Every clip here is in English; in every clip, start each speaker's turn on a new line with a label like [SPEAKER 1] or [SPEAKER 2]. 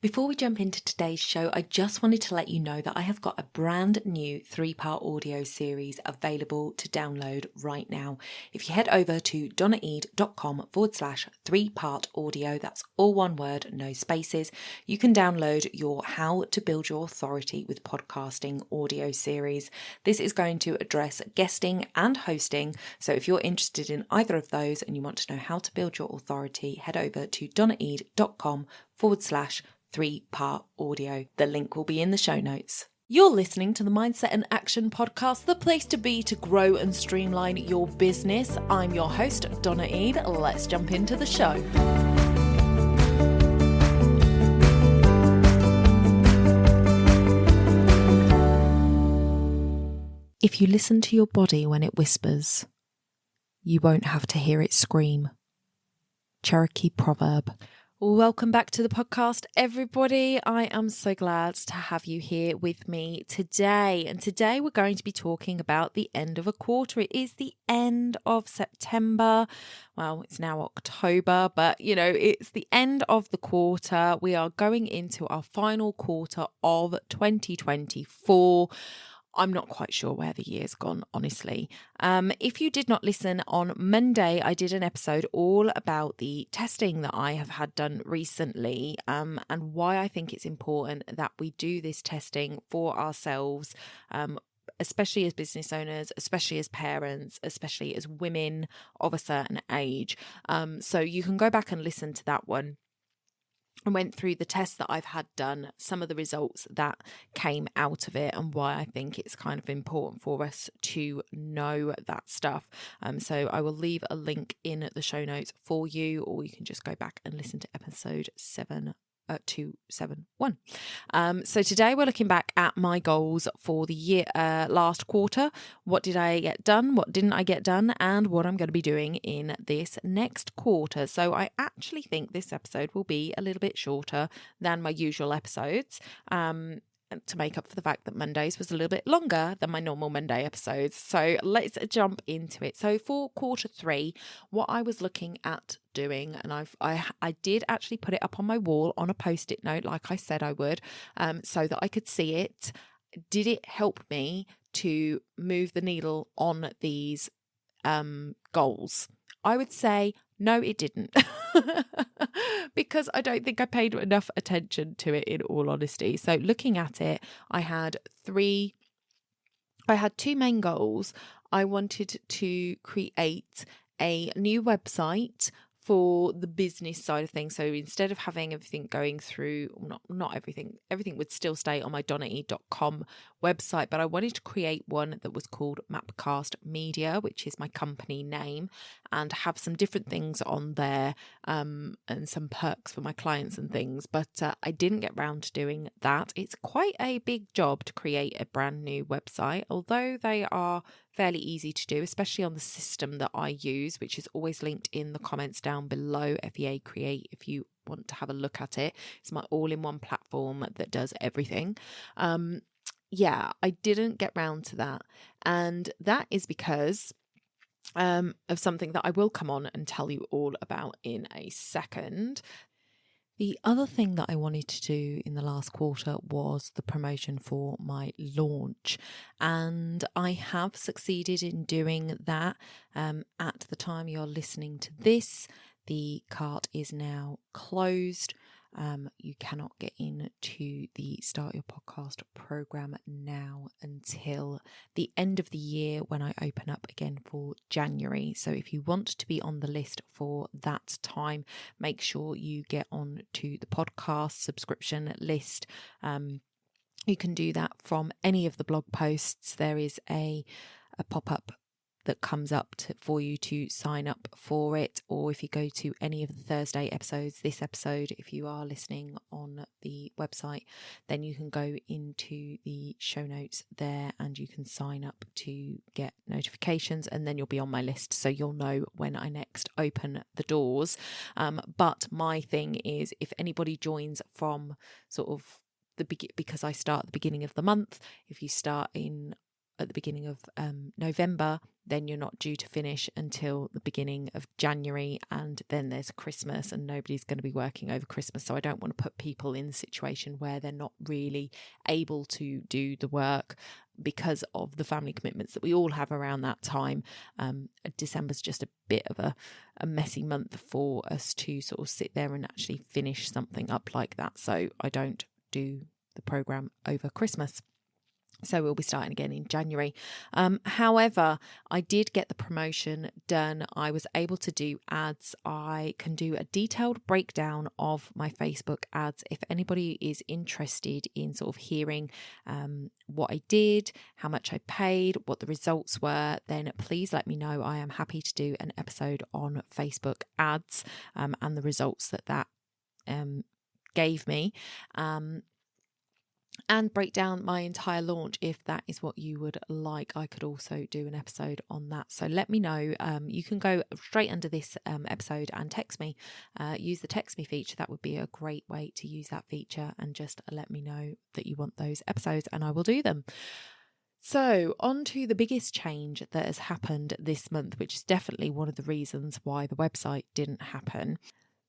[SPEAKER 1] Before we jump into today's show, I just wanted to let you know that I have got a brand new 3-part audio series available to download right now. If you head over to donnaeid.com/3-part audio, that's all one word, no spaces, you can download your How to Build Your Authority with Podcasting audio series. This is going to address guesting and hosting. So if you're interested in either of those and you want to know how to build your authority, head over to donnaeid.com/3-part audio. The link will be in the show notes. You're listening to the Mindset and Action Podcast, the place to be to grow and streamline your business. I'm your host, Donna Eid. Let's jump into the show. If you listen to your body when it whispers, you won't have to hear it scream. Cherokee proverb. Welcome back to the podcast, everybody. I am so glad to have you here with me today. And today we're going to be talking about the end of a quarter. It is the end of September. Well, it's now October, but it's the end of the quarter. We are going into our final quarter of 2024. I'm not quite sure where the year's gone, honestly. If you did not listen, on Monday, I did an episode all about the testing that I have had done recently, and why I think it's important that we do this testing for ourselves, especially as business owners, especially as parents, especially as women of a certain age. So you can go back and listen to that one. I went through the tests that I've had done, some of the results that came out of it, and why I think it's kind of important for us to know that stuff. So I will leave a link in the show notes for you, or you can just go back and listen to episode 271. So today we're looking back at my goals for the year, last quarter. What did I get done? What didn't I get done? And what I'm going to be doing in this next quarter. So I actually think this episode will be a little bit shorter than my usual episodes. To make up for the fact that Mondays was a little bit longer than my normal Monday episodes. So let's jump into it. So for quarter 3, what I was looking at doing, and I did actually put it up on my wall on a post-it note like I said I would, so that I could see it. Did it help me to move the needle on these goals? I would say no, it didn't. Because I don't think I paid enough attention to it, in all honesty. So looking at it, I had 2 main goals. I wanted to create a new website for the business side of things. So instead of having everything going through, not everything would still stay on my donnaeid.com website, but I wanted to create one that was called Mapcast Media, which is my company name, and have some different things on there, and some perks for my clients and things. But I didn't get round to doing that. It's quite a big job to create a brand new website, although they are fairly easy to do, especially on the system that I use, which is always linked in the comments down below, FEA Create, if you want to have a look at it. It's my all-in-one platform that does everything. I didn't get round to that, and that is because of something that I will come on and tell you all about in a second. The other thing that I wanted to do in the last quarter was the promotion for my launch, and I have succeeded in doing that. At the time you're listening to this, the cart is now closed. You cannot get into the Start Your Podcast program now until the end of the year, when I open up again for January. So if you want to be on the list for that time, make sure you get on to the podcast subscription list. You can do that from any of the blog posts. There is a pop-up that comes up for you to sign up for it, or if you go to any of the Thursday episodes, this episode, if you are listening on the website, then you can go into the show notes there and you can sign up to get notifications, and then you'll be on my list, so you'll know when I next open the doors. But my thing is, if anybody joins from sort of because I start at the beginning of the month, if you start in at the beginning of November, then you're not due to finish until the beginning of January, and then there's Christmas and nobody's going to be working over Christmas. So I don't want to put people in a situation where they're not really able to do the work because of the family commitments that we all have around that time. December's just a bit of a messy month for us to sort of sit there and actually finish something up like that. So I don't do the program over Christmas. So we'll be starting again in January. However, I did get the promotion done. I was able to do ads. I can do a detailed breakdown of my Facebook ads. If anybody is interested in sort of hearing what I did, how much I paid, what the results were, then please let me know. I am happy to do an episode on Facebook ads and the results that gave me. And break down my entire launch if that is what you would like. I could also do an episode on that. So let me know. You can go straight under this episode and text me. Use the text me feature. That would be a great way to use that feature, and just let me know that you want those episodes and I will do them. So on to the biggest change that has happened this month, which is definitely one of the reasons why the website didn't happen.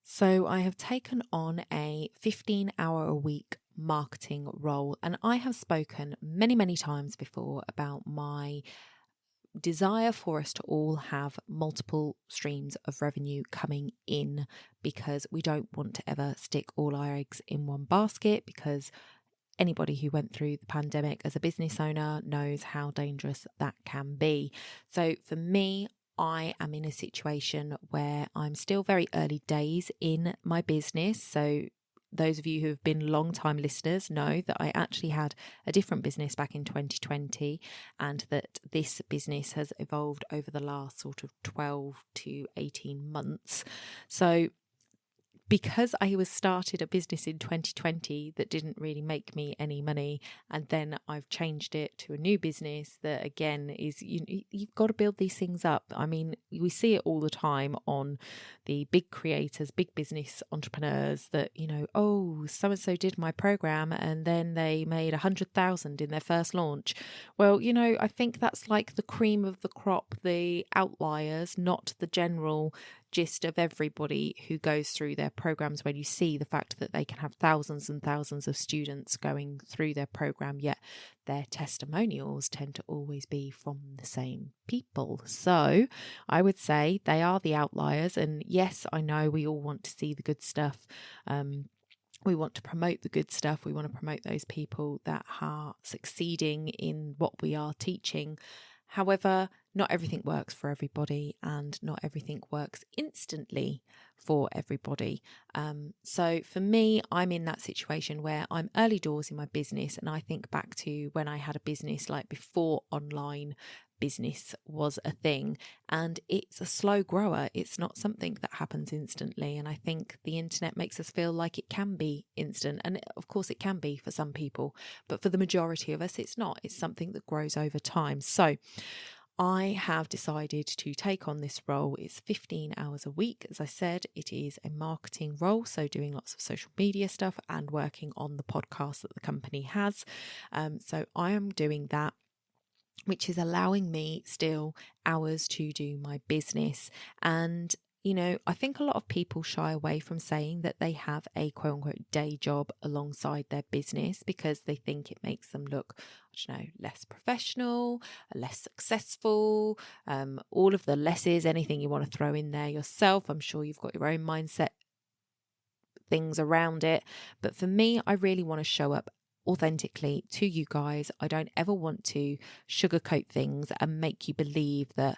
[SPEAKER 1] So I have taken on a 15-hour-a-week marketing role, and I have spoken many times before about my desire for us to all have multiple streams of revenue coming in, because we don't want to ever stick all our eggs in one basket, because anybody who went through the pandemic as a business owner knows how dangerous that can be. So for me, I am in a situation where I'm still very early days in my business. So those of you who have been long-time listeners know that I actually had a different business back in 2020, and that this business has evolved over the last sort of 12 to 18 months. So because I was started a business in 2020 that didn't really make me any money, and then I've changed it to a new business that again is, you've got to build these things up. I mean, we see it all the time on the big creators, big business entrepreneurs that, oh, so-and-so did my program and then they made 100,000 in their first launch. Well, I think that's like the cream of the crop, the outliers, not the general gist of everybody who goes through their programs. When you see the fact that they can have thousands and thousands of students going through their program, yet their testimonials tend to always be from the same people. So I would say they are the outliers. And yes, I know we all want to see the good stuff. We want to promote the good stuff. We want to promote those people that are succeeding in what we are teaching. However, not everything works for everybody, and not everything works instantly for everybody. So for me, I'm in that situation where I'm early doors in my business, and I think back to when I had a business like before online business was a thing, and it's a slow grower. It's not something that happens instantly, and I think the internet makes us feel like it can be instant, and of course it can be for some people, but for the majority of us it's not. It's something that grows over time. So I have decided to take on this role. It's 15 hours a week. As I said, it is a marketing role, so doing lots of social media stuff and working on the podcast that the company has. So I am doing that, which is allowing me still hours to do my business. And I think a lot of people shy away from saying that they have a quote unquote day job alongside their business, because they think it makes them look, less professional, less successful, all of the lesses, anything you want to throw in there yourself. I'm sure you've got your own mindset things around it. But for me, I really want to show up authentically to you guys. I don't ever want to sugarcoat things and make you believe that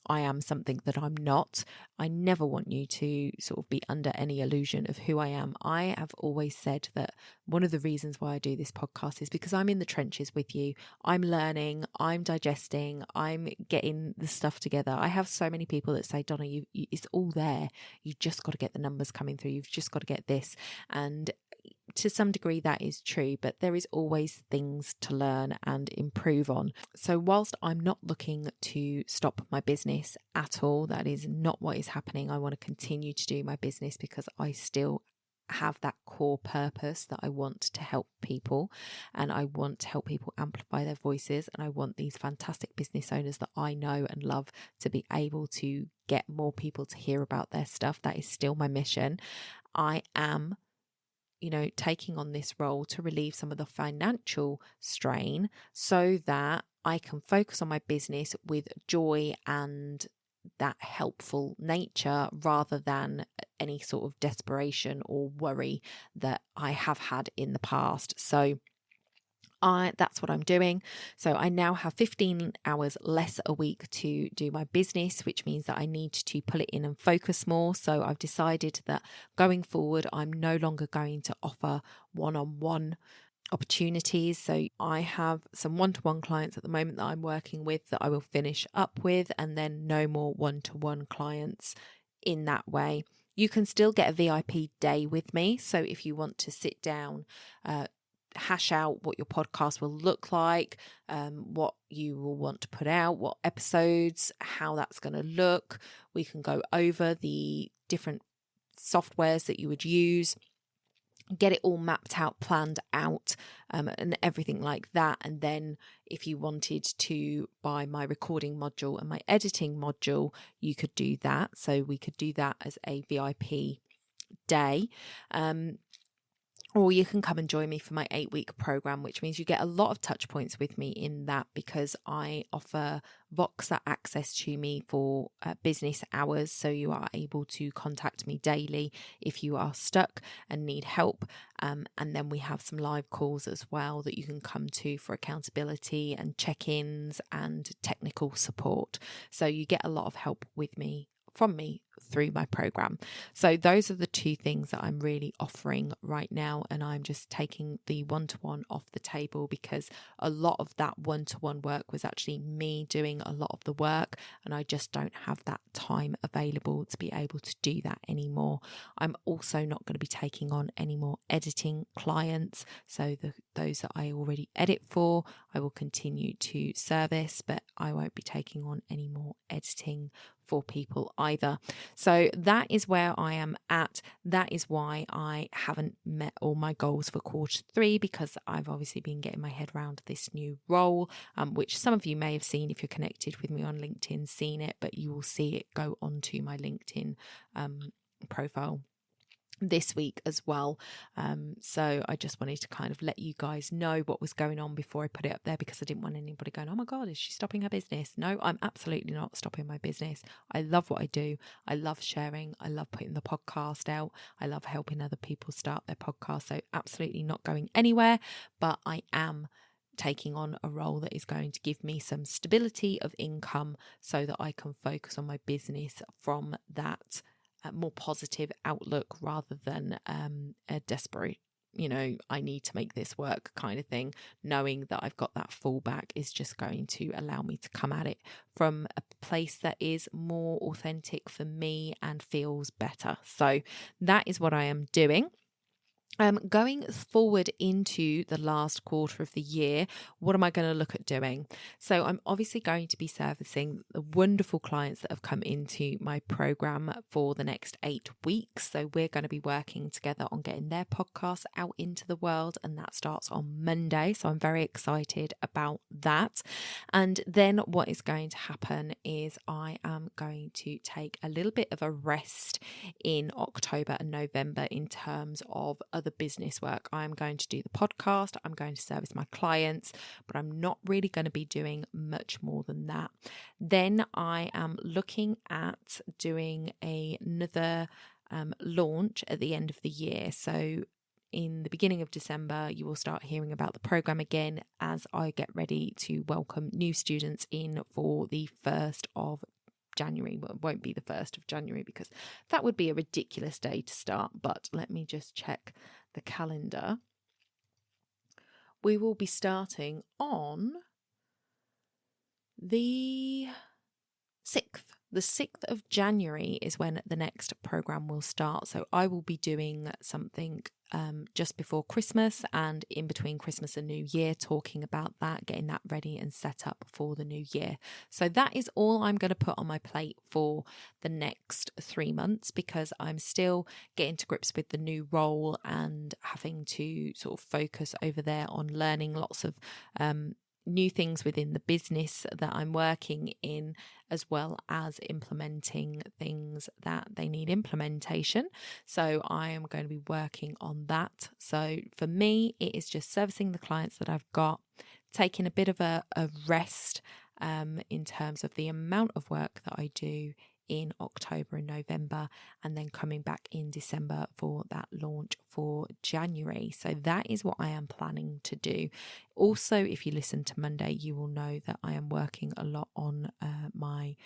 [SPEAKER 1] I am something that I'm not. I never want you to sort of be under any illusion of who I am. I have always said that one of the reasons why I do this podcast is because I'm in the trenches with you. I'm learning, I'm digesting, I'm getting the stuff together. I have so many people that say, Donna, it's all there. You've just got to get the numbers coming through. You've just got to get this. And to some degree that is true, but there is always things to learn and improve on. So whilst I'm not looking to stop my business at all, that is not what is happening. I want to continue to do my business because I still have that core purpose that I want to help people, and I want to help people amplify their voices, and I want these fantastic business owners that I know and love to be able to get more people to hear about their stuff. That is still my mission. I am taking on this role to relieve some of the financial strain so that I can focus on my business with joy and that helpful nature rather than any sort of desperation or worry that I have had in the past. So that's what I'm doing. So I now have 15 hours less a week to do my business, which means that I need to pull it in and focus more. So I've decided that going forward, I'm no longer going to offer one-on-one opportunities. So I have some one-to-one clients at the moment that I'm working with that I will finish up with, and then no more one-to-one clients in that way. You can still get a VIP day with me. So if you want to sit down, hash out what your podcast will look like, what you will want to put out, what episodes, how that's going to look. We can go over the different softwares that you would use, get it all mapped out, planned out, and everything like that. And then if you wanted to buy my recording module and my editing module, you could do that. So we could do that as a VIP day. Or you can come and join me for my 8-week program, which means you get a lot of touch points with me in that, because I offer Voxer access to me for business hours. So you are able to contact me daily if you are stuck and need help. And then we have some live calls as well that you can come to for accountability and check-ins and technical support. So you get a lot of help from me through my program. So those are the two things that I'm really offering right now, and I'm just taking the one-to-one off the table because a lot of that one-to-one work was actually me doing a lot of the work, and I just don't have that time available to be able to do that anymore. I'm also not going to be taking on any more editing clients, so those that I already edit for I will continue to service, but I won't be taking on any more editing for people either. So that is where I am at. That is why I haven't met all my goals for Q3, because I've obviously been getting my head around this new role, which some of you may have seen if you're connected with me on LinkedIn, seen it, but you will see it go onto my LinkedIn profile this week as well. So I just wanted to kind of let you guys know what was going on before I put it up there, because I didn't want anybody going, oh my God, is she stopping her business? No, I'm absolutely not stopping my business. I love what I do. I love sharing. I love putting the podcast out. I love helping other people start their podcast. So absolutely not going anywhere, but I am taking on a role that is going to give me some stability of income so that I can focus on my business from that more positive outlook rather than a desperate, I need to make this work kind of thing. Knowing that I've got that fallback is just going to allow me to come at it from a place that is more authentic for me and feels better. So that is what I am doing. Going forward into the last quarter of the year, what am I going to look at doing? So I'm obviously going to be servicing the wonderful clients that have come into my program for the next 8 weeks. So we're going to be working together on getting their podcasts out into the world, and that starts on Monday. So I'm very excited about that. And then what is going to happen is I am going to take a little bit of a rest in October and November in terms of other business work. I'm going to do the podcast, I'm going to service my clients, but I'm not really going to be doing much more than that. Then I am looking at doing another launch at the end of the year. So in the beginning of December, you will start hearing about the program again as I get ready to welcome new students in for the 1st of January. Well, it won't be the 1st of January because that would be a ridiculous day to start, but let me just check the calendar. We will be starting on the 6th The 6th of January is when the next program will start. So I will be doing something just before Christmas and in between Christmas and New Year, talking about that, getting that ready and set up for the new year. So that is all I'm going to put on my plate for the next 3 months, because I'm still getting to grips with the new role and having to sort of focus over there on learning lots of new things within the business that I'm working in, as well as implementing things that they need implementation. So I am going to be working on that. So for me, it is just servicing the clients that I've got, taking a bit of a rest in terms of the amount of work that I do in October and November, and then coming back in December for that launch for January. So that is what I am planning to do. Also, if you listen to Monday, you will know that I am working a lot on my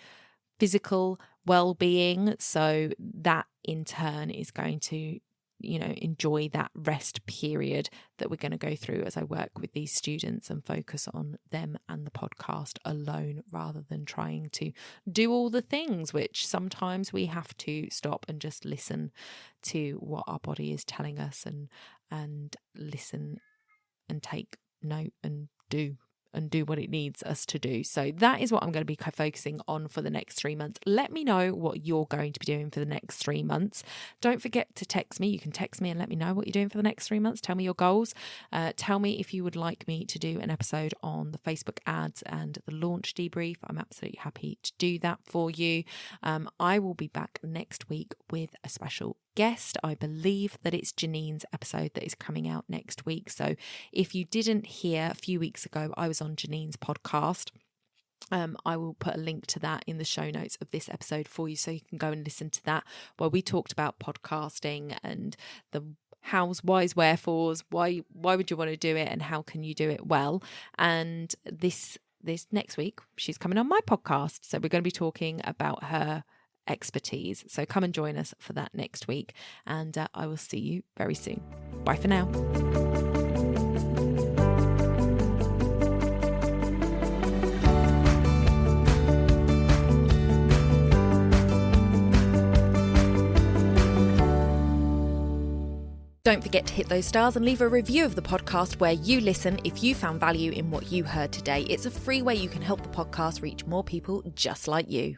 [SPEAKER 1] physical well-being. So that in turn is going to enjoy that rest period that we're going to go through as I work with these students and focus on them and the podcast alone, rather than trying to do all the things, which sometimes we have to stop and just listen to what our body is telling us and listen and take note and do what it needs us to do. So that is what I'm going to be focusing on for the next 3 months. Let me know what you're going to be doing for the next 3 months. Don't forget to text me. You can text me and let me know what you're doing for the next 3 months. Tell me your goals. Tell me if you would like me to do an episode on the Facebook ads and the launch debrief. I'm absolutely happy to do that for you. I will be back next week with a special guest. I believe that it's Janine's episode that is coming out next week. So if you didn't hear, a few weeks ago I was on Janine's podcast. I will put a link to that in the show notes of this episode for you, so you can go and listen to that, where we talked about podcasting and the hows, whys, wherefores, why would you want to do it and how can you do it well. And this next week she's coming on my podcast, so we're going to be talking about her expertise. So come and join us for that next week, and I will see you very soon. Bye for now. Don't forget to hit those stars and leave a review of the podcast where you listen if you found value in what you heard today. It's a free way you can help the podcast reach more people just like you.